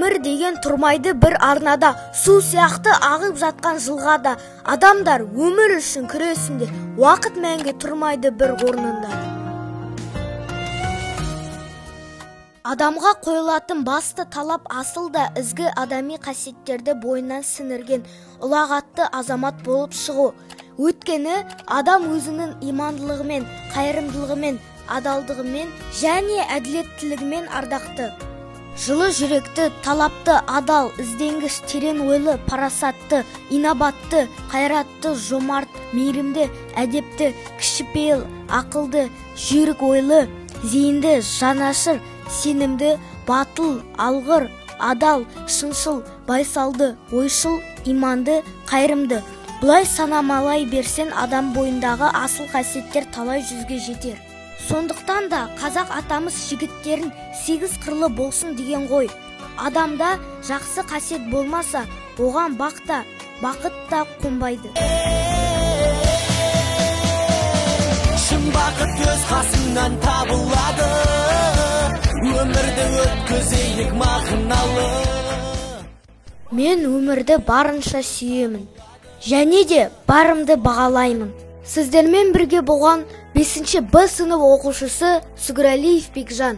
Өмір деген тұрмайды бір арнада, су сияқты ағып жатқан жылғада. Адамдар өмір үшін күресінде, уақыт мәңгі тұрмайды бір орнында. Адамға қойылатын басты талап асылда ізгі адами қасиеттерді бойынан сіңірген ұлағатты азамат болып шығу. Өйткені адам өзінің имандылығымен, қайырымдылығымен, адалдығымен және әділеттілігімен ардақты. Жылы жүректі, талапты, адал, ізденгіш, терең ойлы, парасатты, инабатты, қайратты, жомарт, мейірімді, әдепті, кішіпейіл, ақылды, жүйрік ойлы, зейінді, жанашыр, сенімді, батыл, алғыр, адал, шыншыл, байсалды, ойшыл, иманды, қайырымды. Бұлай санамалай берсен адам бойындағы асыл қасиеттер талай жүзге жетер. Сондықтан да қазақ атамыз жігіттерін 8 қырлы болсын деген ғой. Адамда жақсы қасиет болмаса, оған бақта, бақыт та қонбайды. Шын бақыт өз қасыңнан табылады, өмірді өткізейік мағыналы. Мен өмірді барынша сүйемін, және де барымды бағалаймын. Сіздермен бірге болған 5-ші Б сынып оқушысы Сүгірәлиев Бекжан.